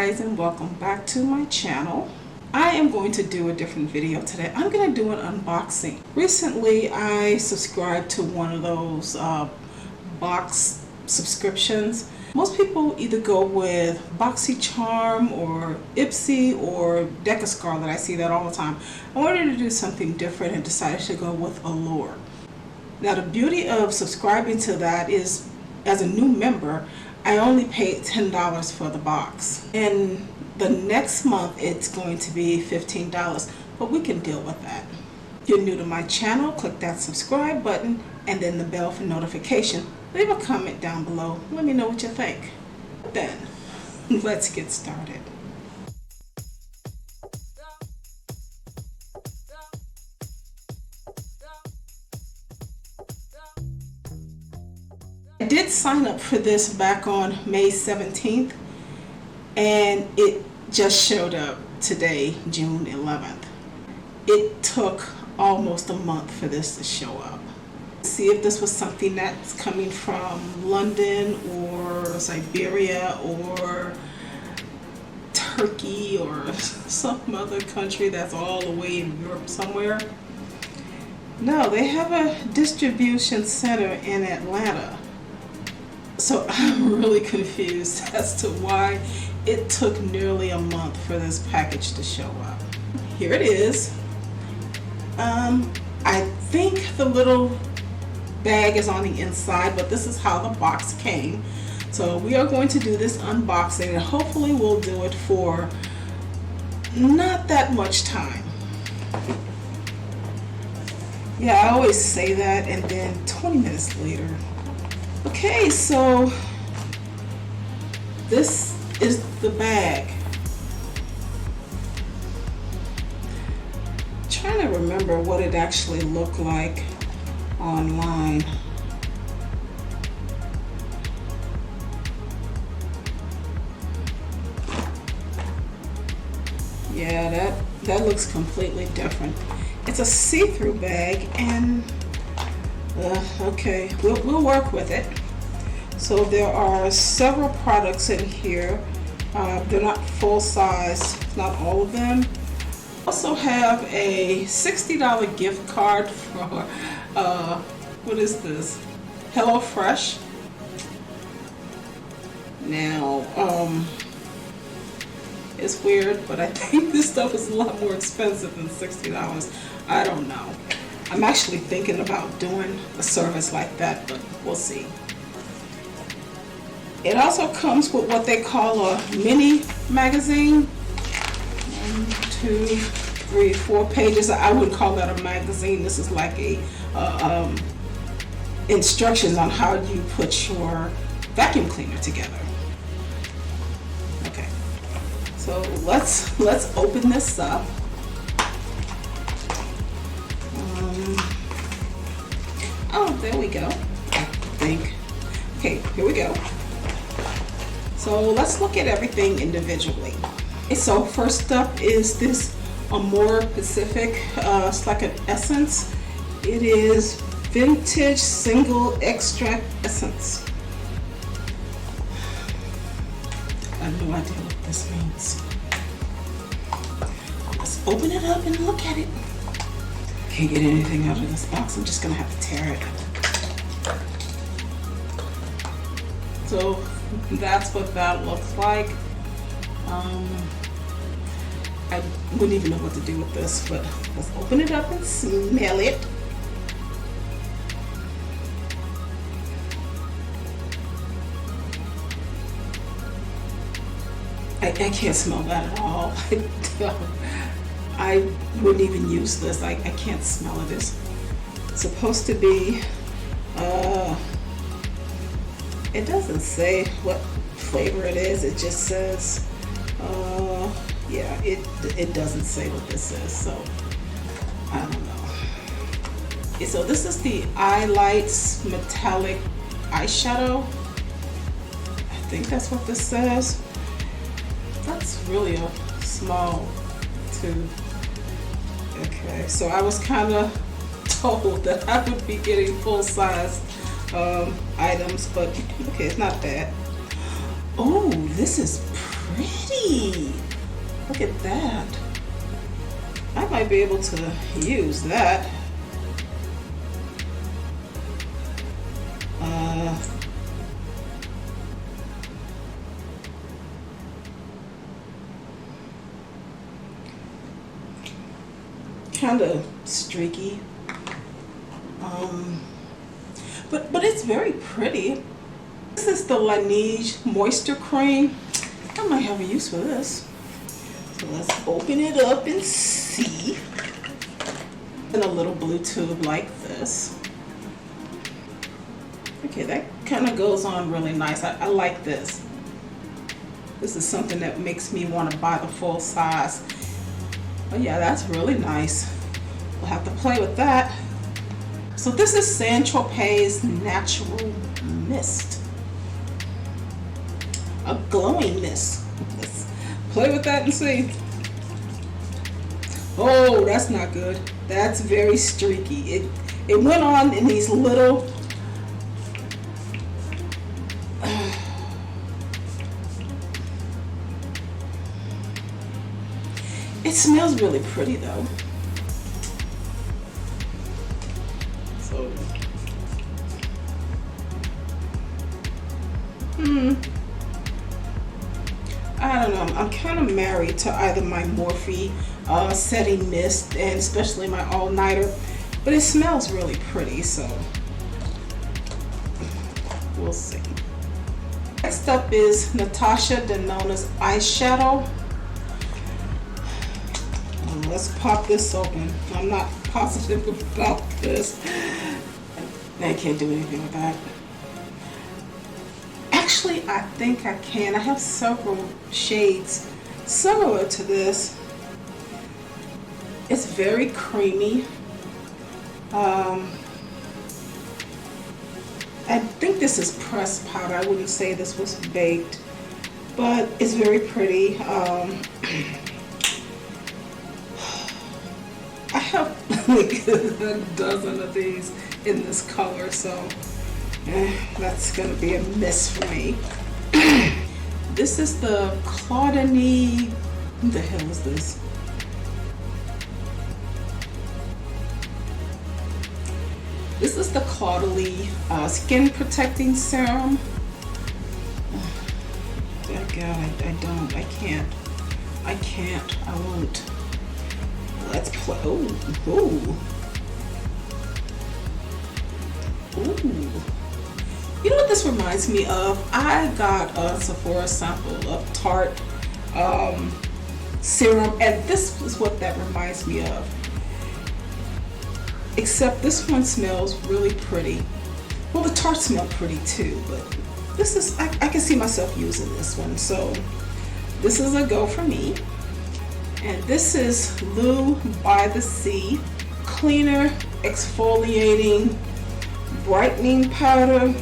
guys, and welcome back to my channel. I am going to do a different video today. I'm going to do an unboxing. Recently I subscribed to one of those box subscriptions. Most people either go with Boxycharm or Ipsy or Scarlet. I see that all the time. I wanted to do something different and decided to go with Allure. Now the beauty of subscribing to that is, as a new member, I only paid $10 for the box, and the next month it's going to be $15, but we can deal with that. If you're new to my channel, click that subscribe button and then the bell for notification. Leave a comment down below. Let me know what you think. Then, let's get started. I did sign up for this back on May 17th, and it just showed up today, June 11th. It took almost a month for this to show up. See if this was something that's coming from London or Siberia or Turkey or some other country that's all the way in Europe somewhere. No, they have a distribution center in Atlanta. So I'm really confused as to why it took nearly a month for this package to show up. Here it is. I think the little bag is on the inside, but this is how the box came. So we are going to do this unboxing, and hopefully we'll do it for not that much time. Yeah, I always say that, and then 20 minutes later. Okay, so this is the bag. I'm trying to remember what it actually looked like online. Yeah, that looks completely different. It's a see-through bag, and okay, we'll work with it. So there are several products in here. They're not full size, not all of them. Also have a $60 gift card for what is this? HelloFresh. Now, it's weird, but I think this stuff is a lot more expensive than $60. I don't know. I'm actually thinking about doing a service like that, but we'll see. It also comes with what they call a mini magazine. 1, 2, 3, 4 pages. I wouldn't call that a magazine. This is like a instructions on how you put your vacuum cleaner together. Okay, so let's open this up. Oh, there we go, I think. Okay, here we go. So let's look at everything individually. Okay, so first up is this Allure Pacific. It's like an essence. It is vintage single extract essence. I have no idea what this means. Let's open it up and look at it. Can't get anything out of this box. I'm just gonna have to tear it. So that's what that looks like. I wouldn't even know what to do with this, but let's open it up and smell it. I can't smell that at all. I wouldn't even use this. I can't smell it. It's supposed to be, it doesn't say what flavor it is. It just says, yeah, it doesn't say what this is, so I don't know. So this is the Eye Lights Metallic Eyeshadow. I think that's what this says. That's really a small tube. Okay, so I was kind of told that I would be getting full-size items, but okay, it's not bad. Oh, this is pretty. Look at that. I might be able to use that. Kind of streaky, but it's very pretty. This is the Laneige Moisture Cream. I might have a use for this. So let's open it up and see. In a little blue tube like this. Okay, that kind of goes on really nice. I like this. This is something that makes me want to buy the full size. Oh yeah, that's really nice. We'll have to play with that. So this is Saint-Tropez's Natural Mist. A glowing mist. Let's play with that and see. Oh, that's not good. That's very streaky. It went on in these little it smells really pretty though. So I don't know. I'm kind of married to either my Morphe setting mist and especially my all-nighter, but it smells really pretty, so we'll see. Next up is Natasha Denona's eyeshadow. Let's pop this open. I'm not positive about this. I can't do anything with that. Actually, I think I can. I have several shades similar to this. It's very creamy. I think this is pressed powder. I wouldn't say this was baked, but it's very pretty. I have like a dozen of these in this color, so that's gonna be a miss for me. This is the Claudini. What the hell is this? This is the Claudini Skin Protecting Serum. Oh God, I can't, I won't. Let's play. Ooh. You know what this reminds me of? I got a Sephora sample of Tarte serum, and this is what that reminds me of. Except this one smells really pretty. Well, the Tarte smell pretty too, but this is, I can see myself using this one. So this is a go for me. And this is Lou by the Sea Cleaner Exfoliating Brightening Powder.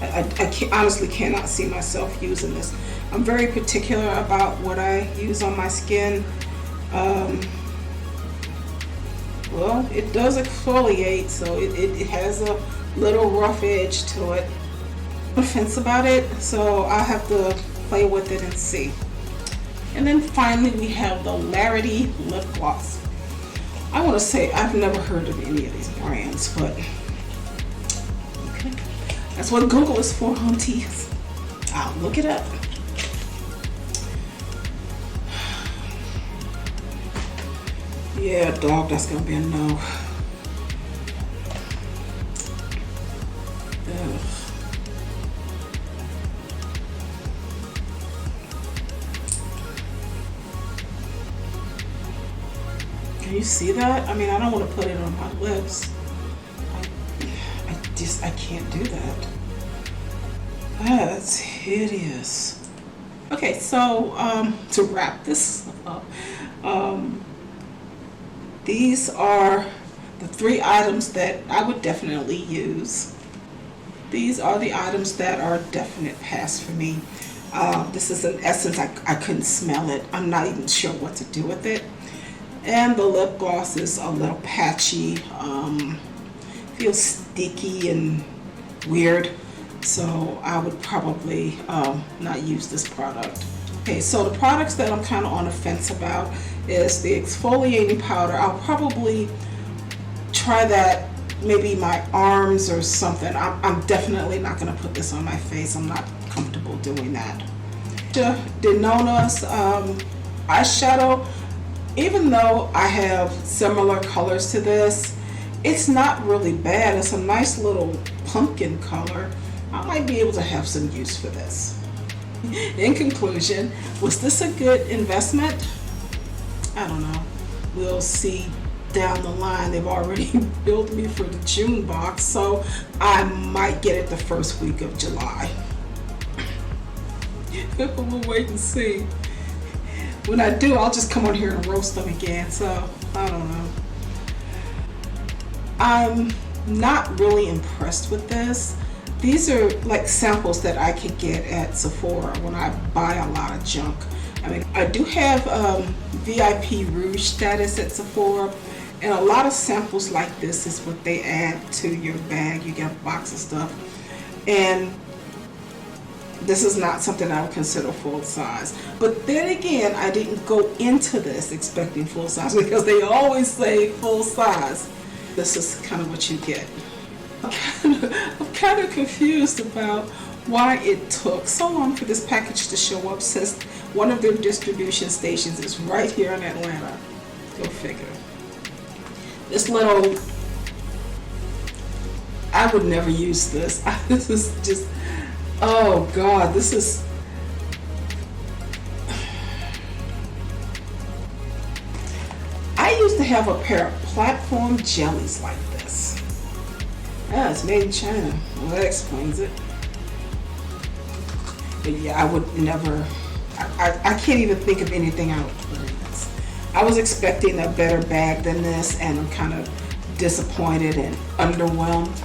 I honestly cannot see myself using this. I'm very particular about what I use on my skin. Well, it does exfoliate, so it has a little rough edge to it. I'm on the fence about it, so I'll have to play with it and see. And then finally we have the Larity Lip Gloss. I want to say I've never heard of any of these brands, but okay. That's what Google is for, hunties. I'll look it up. Yeah, dog, that's gonna be a no. Ugh. Can you see that? I mean, I don't want to put it on my lips. I can't do that. That's hideous. Okay, so to wrap this up, these are the 3 items that I would definitely use. These are the items that are definite pass for me. This is an essence. I couldn't smell it. I'm not even sure what to do with it. And the lip gloss is a little patchy, feels sticky and weird. So I would probably not use this product. Okay, so the products that I'm kind of on the fence about is the exfoliating powder. I'll probably try that, maybe my arms or something. I'm definitely not going to put this on my face. I'm not comfortable doing that. Denona's eyeshadow, even though I have similar colors to this, it's not really bad. It's a nice little pumpkin color. I might be able to have some use for this. In conclusion, was this a good investment? I don't know. We'll see down the line. They've already billed me for the June box, so I might get it the first week of July. We'll wait and see. When I do, I'll just come on here and roast them again, so I don't know. I'm not really impressed with this. These are like samples that I could get at Sephora when I buy a lot of junk. I mean, I do have VIP Rouge status at Sephora, and a lot of samples like this is what they add to your bag. You get a box of stuff, and this is not something I would consider full size. But then again, I didn't go into this expecting full size because they always say full size. This is kind of what you get. I'm kind of confused about why it took so long for this package to show up, since one of their distribution stations is right here in Atlanta. Go figure. This little, I would never use this. This is just, oh God, this is, I used to have a pair of platform jellies like this. Yeah, it's made in China. Well, that explains it. But yeah, I would never, I can't even think of anything I would put in this. I was expecting a better bag than this, and I'm kind of disappointed and underwhelmed.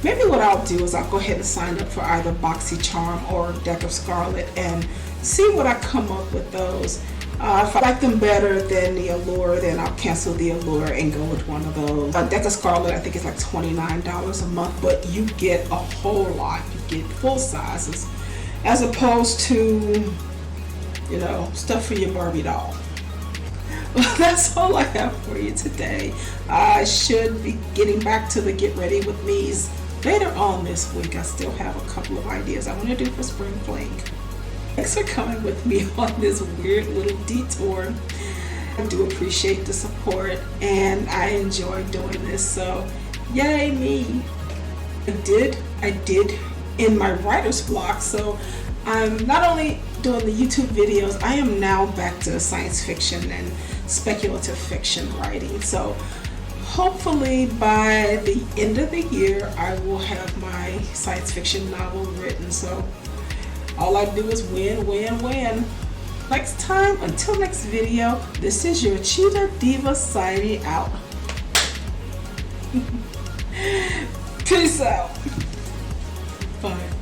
Maybe what I'll do is I'll go ahead and sign up for either Boxycharm or Deck of Scarlet and see what I come up with those. If I like them better than the Allure, then I'll cancel the Allure and go with one of those. Deck of Scarlet, I think it's like $29 a month, but you get a whole lot. You get full sizes, as opposed to, you know, stuff for your Barbie doll. Well, that's all I have for you today. I should be getting back to the Get Ready With Me's later on this week. I still have a couple of ideas I want to do for Spring Fling. Thanks for coming with me on this weird little detour. I do appreciate the support, and I enjoy doing this, so yay me. I did in my writer's block, so I'm not only doing the YouTube videos, I am now back to science fiction and speculative fiction writing. So hopefully by the end of the year I will have my science fiction novel written. So all I do is win, win, win. Next time, until next video, this is your Cheetah Diva signing out. Peace out. Bye.